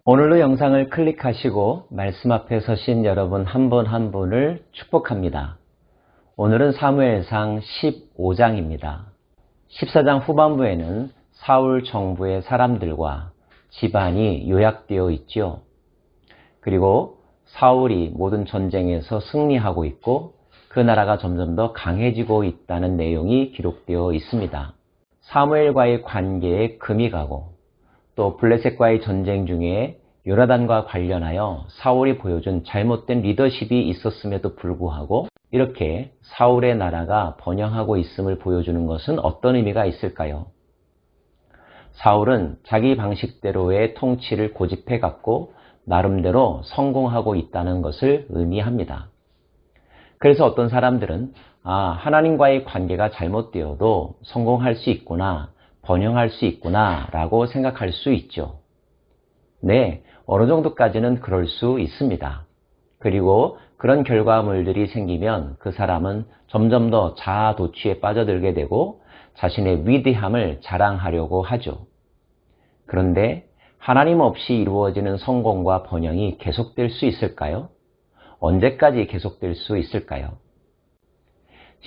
오늘도 영상을 클릭하시고 말씀 앞에 서신 여러분 한 분 한 분을 축복합니다. 오늘은 사무엘상 15장입니다. 14장 후반부에는 사울 정부의 사람들과 집안이 요약되어 있죠. 그리고 사울이 모든 전쟁에서 승리하고 있고 그 나라가 점점 더 강해지고 있다는 내용이 기록되어 있습니다. 사무엘과의 관계에 금이 가고 또 블레셋과의 전쟁 중에 요나단과 관련하여 사울이 보여준 잘못된 리더십이 있었음에도 불구하고 이렇게 사울의 나라가 번영하고 있음을 보여주는 것은 어떤 의미가 있을까요? 사울은 자기 방식대로의 통치를 고집해 갖고 나름대로 성공하고 있다는 것을 의미합니다. 그래서 어떤 사람들은 하나님과의 관계가 잘못되어도 성공할 수 있구나, 번영할 수 있구나 라고 생각할 수 있죠. 네, 어느 정도까지는 그럴 수 있습니다. 그리고 그런 결과물들이 생기면 그 사람은 점점 더 자아 도취에 빠져들게 되고 자신의 위대함을 자랑하려고 하죠. 그런데 하나님 없이 이루어지는 성공과 번영이 계속될 수 있을까요? 언제까지 계속될 수 있을까요?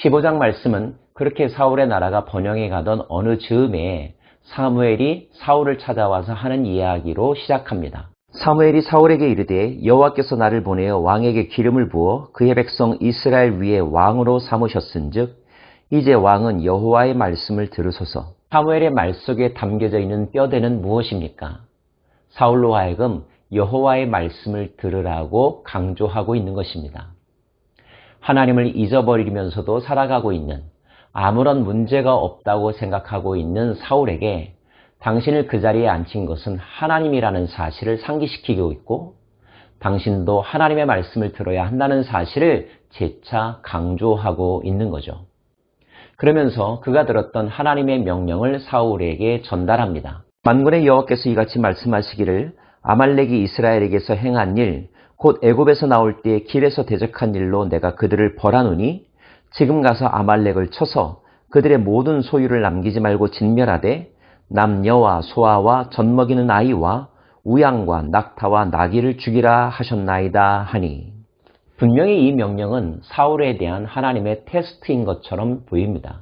15장 말씀은 그렇게 사울의 나라가 번영해 가던 어느 즈음에 사무엘이 사울을 찾아와서 하는 이야기로 시작합니다. 사무엘이 사울에게 이르되 여호와께서 나를 보내어 왕에게 기름을 부어 그의 백성 이스라엘 위에 왕으로 삼으셨은즉 이제 왕은 여호와의 말씀을 들으소서. 사무엘의 말 속에 담겨져 있는 뼈대는 무엇입니까? 사울로 하여금 여호와의 말씀을 들으라고 강조하고 있는 것입니다. 하나님을 잊어버리면서도 살아가고 있는, 아무런 문제가 없다고 생각하고 있는 사울에게 당신을 그 자리에 앉힌 것은 하나님이라는 사실을 상기시키고 있고 당신도 하나님의 말씀을 들어야 한다는 사실을 재차 강조하고 있는 거죠. 그러면서 그가 들었던 하나님의 명령을 사울에게 전달합니다. 만군의 여호와께서 이같이 말씀하시기를 아말렉이 이스라엘에게서 행한 일, 곧 애굽에서 나올 때에 길에서 대적한 일로 내가 그들을 벌하노니 지금 가서 아말렉을 쳐서 그들의 모든 소유를 남기지 말고 진멸하되 남녀와 소아와 젖먹이는 아이와 우양과 낙타와 나귀를 죽이라 하셨나이다 하니, 분명히 이 명령은 사울에 대한 하나님의 테스트인 것처럼 보입니다.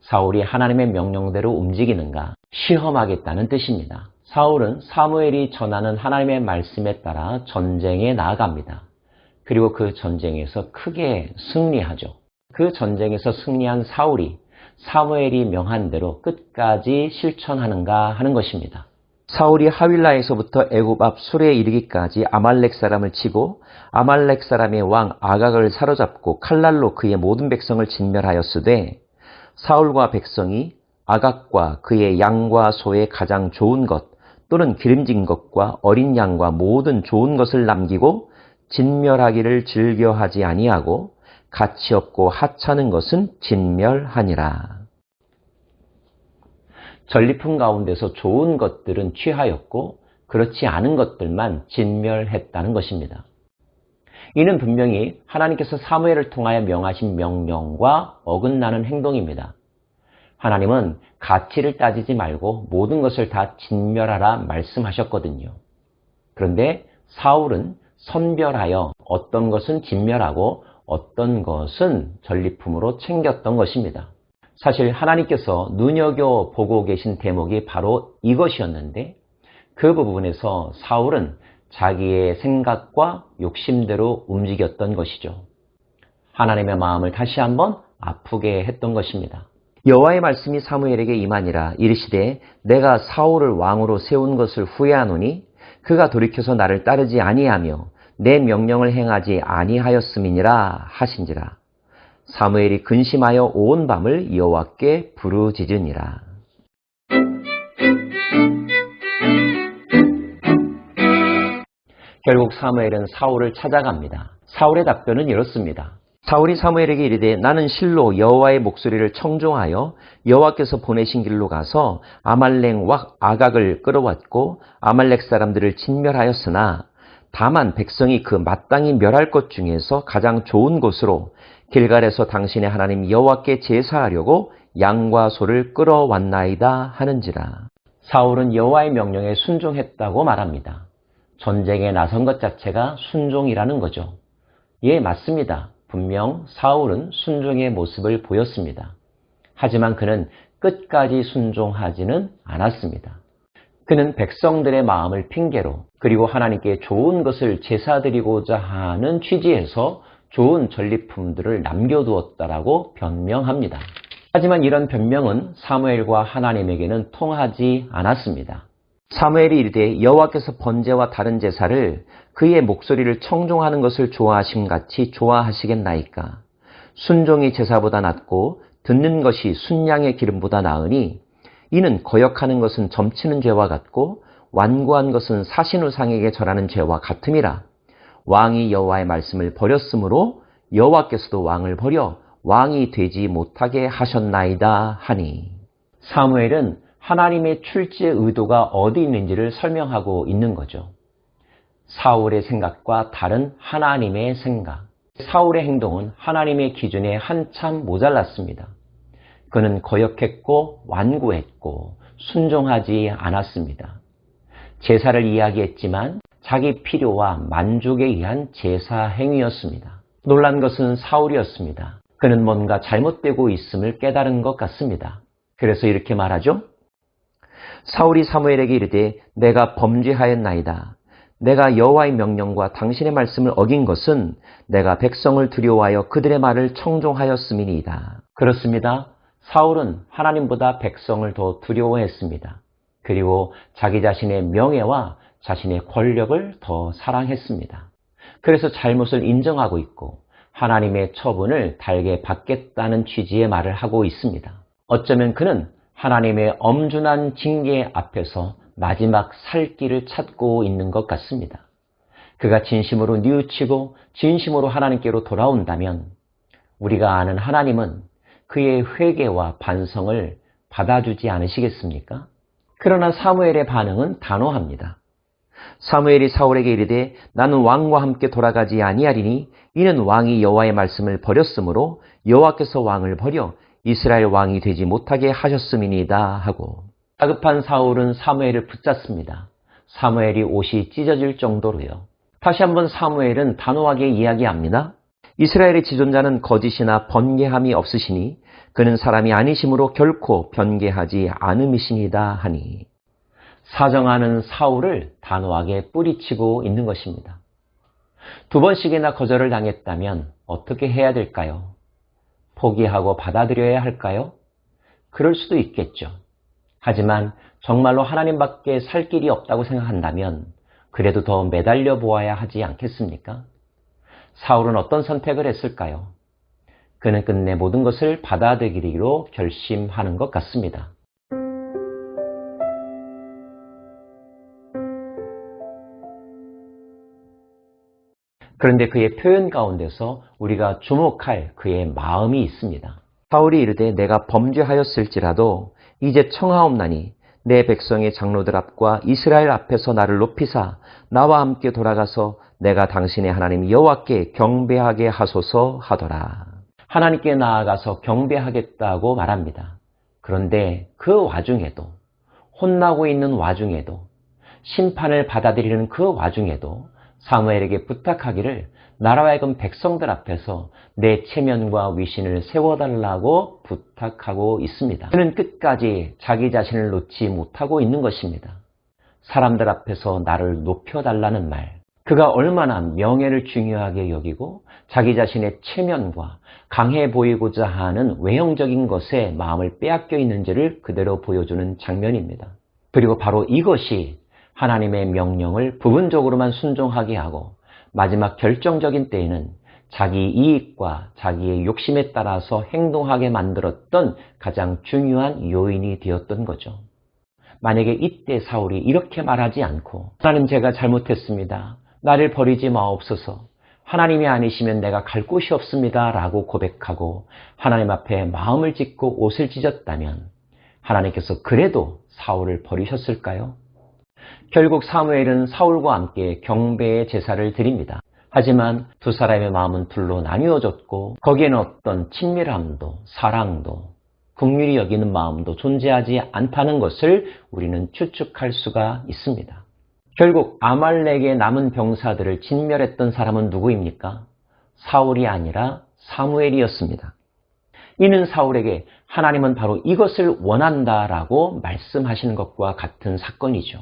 사울이 하나님의 명령대로 움직이는가 시험하겠다는 뜻입니다. 사울은 사무엘이 전하는 하나님의 말씀에 따라 전쟁에 나아갑니다. 그리고 그 전쟁에서 크게 승리하죠. 그 전쟁에서 승리한 사울이 사무엘이 명한 대로 끝까지 실천하는가 하는 것입니다. 사울이 하윌라에서부터 애굽 앞 수레에 이르기까지 아말렉 사람을 치고 아말렉 사람의 왕 아각을 사로잡고 칼날로 그의 모든 백성을 진멸하였으되 사울과 백성이 아각과 그의 양과 소의 가장 좋은 것 또는 기름진 것과 어린 양과 모든 좋은 것을 남기고 진멸하기를 즐겨하지 아니하고 가치 없고 하찮은 것은 진멸하니라. 전리품 가운데서 좋은 것들은 취하였고 그렇지 않은 것들만 진멸했다는 것입니다. 이는 분명히 하나님께서 사무엘을 통하여 명하신 명령과 어긋나는 행동입니다. 하나님은 가치를 따지지 말고 모든 것을 다 진멸하라 말씀하셨거든요. 그런데 사울은 선별하여 어떤 것은 진멸하고 어떤 것은 전리품으로 챙겼던 것입니다. 사실 하나님께서 눈여겨보고 계신 대목이 바로 이것이었는데 그 부분에서 사울은 자기의 생각과 욕심대로 움직였던 것이죠. 하나님의 마음을 다시 한번 아프게 했던 것입니다. 여호와의 말씀이 사무엘에게 임하니라. 이르시되 내가 사울을 왕으로 세운 것을 후회하노니 그가 돌이켜서 나를 따르지 아니하며 내 명령을 행하지 아니하였음이니라 하신지라. 사무엘이 근심하여 온 밤을 여호와께 부르짖으니라. 결국 사무엘은 사울을 찾아갑니다. 사울의 답변은 이렇습니다. 사울이 사무엘에게 이르되 나는 실로 여호와의 목소리를 청종하여 여호와께서 보내신 길로 가서 아말렉 왕 아각을 끌어왔고 아말렉 사람들을 진멸하였으나 다만 백성이 그 마땅히 멸할 것 중에서 가장 좋은 곳으로 길갈에서 당신의 하나님 여호와께 제사하려고 양과 소를 끌어왔나이다 하는지라. 사울은 여호와의 명령에 순종했다고 말합니다. 전쟁에 나선 것 자체가 순종이라는 거죠. 예, 맞습니다. 분명 사울은 순종의 모습을 보였습니다. 하지만 그는 끝까지 순종하지는 않았습니다. 그는 백성들의 마음을 핑계로 그리고 하나님께 좋은 것을 제사드리고자 하는 취지에서 좋은 전리품들을 남겨두었다라고 변명합니다. 하지만 이런 변명은 사무엘과 하나님에게는 통하지 않았습니다. 사무엘이 이르되 여호와께서 번제와 다른 제사를 그의 목소리를 청종하는 것을 좋아하심같이 좋아하시겠나이까. 순종이 제사보다 낫고 듣는 것이 순양의 기름보다 나으니 이는 거역하는 것은 점치는 죄와 같고 완고한 것은 사신우상에게 절하는 죄와 같음이라. 왕이 여호와의 말씀을 버렸으므로 여호와께서도 왕을 버려 왕이 되지 못하게 하셨나이다 하니. 사무엘은 하나님의 출지의 의도가 어디 있는지를 설명하고 있는 거죠. 사울의 생각과 다른 하나님의 생각. 사울의 행동은 하나님의 기준에 한참 모자랐습니다. 그는 거역했고 완고했고 순종하지 않았습니다. 제사를 이야기했지만 자기 필요와 만족에 의한 제사 행위였습니다. 놀란 것은 사울이었습니다. 그는 뭔가 잘못되고 있음을 깨달은 것 같습니다. 그래서 이렇게 말하죠. 사울이 사무엘에게 이르되 내가 범죄하였나이다. 내가 여호와의 명령과 당신의 말씀을 어긴 것은 내가 백성을 두려워하여 그들의 말을 청종하였음이니이다. 그렇습니다. 사울은 하나님보다 백성을 더 두려워했습니다. 그리고 자기 자신의 명예와 자신의 권력을 더 사랑했습니다. 그래서 잘못을 인정하고 있고 하나님의 처분을 달게 받겠다는 취지의 말을 하고 있습니다. 어쩌면 그는 하나님의 엄중한 징계 앞에서 마지막 살 길을 찾고 있는 것 같습니다. 그가 진심으로 뉘우치고 진심으로 하나님께로 돌아온다면 우리가 아는 하나님은 그의 회개와 반성을 받아주지 않으시겠습니까? 그러나 사무엘의 반응은 단호합니다. 사무엘이 사울에게 이르되 나는 왕과 함께 돌아가지 아니하리니 이는 왕이 여호와의 말씀을 버렸으므로 여호와께서 왕을 버려 이스라엘 왕이 되지 못하게 하셨음이니이다 하고. 다급한 사울은 사무엘을 붙잡습니다. 사무엘이 옷이 찢어질 정도로요. 다시 한번 사무엘은 단호하게 이야기합니다. 이스라엘의 지존자는 거짓이나 번개함이 없으시니 그는 사람이 아니심으로 결코 변개하지 않음이시니이다 하니. 사정하는 사울을 단호하게 뿌리치고 있는 것입니다. 2번씩이나 거절을 당했다면 어떻게 해야 될까요? 포기하고 받아들여야 할까요? 그럴 수도 있겠죠. 하지만 정말로 하나님밖에 살 길이 없다고 생각한다면 그래도 더 매달려 보아야 하지 않겠습니까? 사울은 어떤 선택을 했을까요? 그는 끝내 모든 것을 받아들이기로 결심하는 것 같습니다. 그런데 그의 표현 가운데서 우리가 주목할 그의 마음이 있습니다. 사울이 이르되 내가 범죄하였을지라도 이제 청하옵나니 내 백성의 장로들 앞과 이스라엘 앞에서 나를 높이사 나와 함께 돌아가서 내가 당신의 하나님 여호와께 경배하게 하소서 하더라. 하나님께 나아가서 경배하겠다고 말합니다. 그런데 그 와중에도, 혼나고 있는 와중에도, 심판을 받아들이는 그 와중에도 사무엘에게 부탁하기를 나라와 하여금 백성들 앞에서 내 체면과 위신을 세워달라고 부탁하고 있습니다. 그는 끝까지 자기 자신을 놓지 못하고 있는 것입니다. 사람들 앞에서 나를 높여달라는 말, 그가 얼마나 명예를 중요하게 여기고 자기 자신의 체면과 강해 보이고자 하는 외형적인 것에 마음을 빼앗겨 있는지를 그대로 보여주는 장면입니다. 그리고 바로 이것이 하나님의 명령을 부분적으로만 순종하게 하고 마지막 결정적인 때에는 자기 이익과 자기의 욕심에 따라서 행동하게 만들었던 가장 중요한 요인이 되었던 거죠. 만약에 이때 사울이 이렇게 말하지 않고 하나님 제가 잘못했습니다. 나를 버리지 마옵소서. 하나님이 아니시면 내가 갈 곳이 없습니다. 라고 고백하고 하나님 앞에 마음을 찢고 옷을 찢었다면 하나님께서 그래도 사울을 버리셨을까요? 결국 사무엘은 사울과 함께 경배의 제사를 드립니다. 하지만 두 사람의 마음은 둘로 나뉘어졌고 거기에는 어떤 친밀함도 사랑도 긍휼히 여기는 마음도 존재하지 않다는 것을 우리는 추측할 수가 있습니다. 결국 아말렉의 남은 병사들을 진멸했던 사람은 누구입니까? 사울이 아니라 사무엘이었습니다. 이는 사울에게 하나님은 바로 이것을 원한다라고 말씀하시는 것과 같은 사건이죠.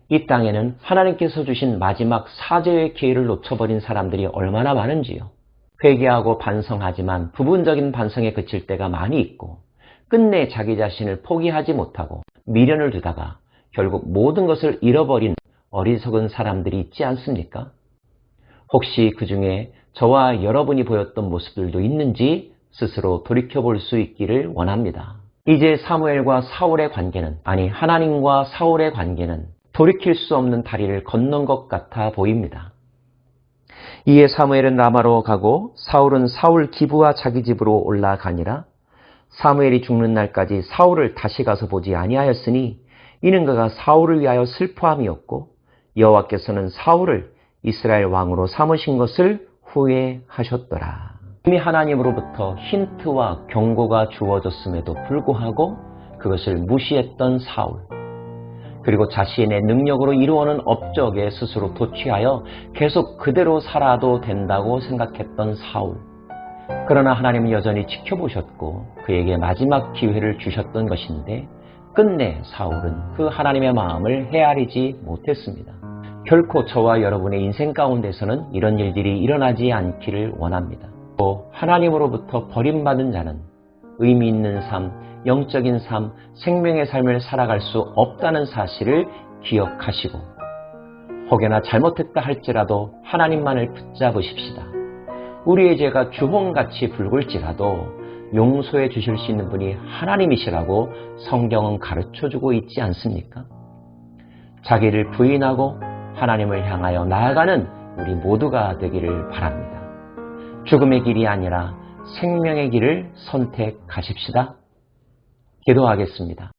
이 땅에는 하나님께서 주신 마지막 사죄의 기회를 놓쳐버린 사람들이 얼마나 많은지요. 회개하고 반성하지만 부분적인 반성에 그칠 때가 많이 있고 끝내 자기 자신을 포기하지 못하고 미련을 두다가 결국 모든 것을 잃어버린 어리석은 사람들이 있지 않습니까? 혹시 그 중에 저와 여러분이 보였던 모습들도 있는지 스스로 돌이켜볼 수 있기를 원합니다. 이제 사무엘과 사울의 관계는, 아니 하나님과 사울의 관계는 돌이킬 수 없는 다리를 건넌 것 같아 보입니다. 이에 사무엘은 라마로 가고 사울은 사울 기브와 자기 집으로 올라가니라. 사무엘이 죽는 날까지 사울을 다시 가서 보지 아니하였으니 이는 그가 사울을 위하여 슬퍼함이었고 여호와께서는 사울을 이스라엘 왕으로 삼으신 것을 후회하셨더라. 이미 하나님으로부터 힌트와 경고가 주어졌음에도 불구하고 그것을 무시했던 사울, 그리고 자신의 능력으로 이루어는 업적에 스스로 도취하여 계속 그대로 살아도 된다고 생각했던 사울. 그러나 하나님은 여전히 지켜보셨고 그에게 마지막 기회를 주셨던 것인데 끝내 사울은 그 하나님의 마음을 헤아리지 못했습니다. 결코 저와 여러분의 인생 가운데서는 이런 일들이 일어나지 않기를 원합니다. 또 하나님으로부터 버림받은 자는 의미 있는 삶, 영적인 삶, 생명의 삶을 살아갈 수 없다는 사실을 기억하시고 혹여나 잘못했다 할지라도 하나님만을 붙잡으십시다. 우리의 죄가 주홍같이 붉을지라도 용서해 주실 수 있는 분이 하나님이시라고 성경은 가르쳐주고 있지 않습니까? 자기를 부인하고 하나님을 향하여 나아가는 우리 모두가 되기를 바랍니다. 죽음의 길이 아니라 생명의 길을 선택하십시다. 기도하겠습니다.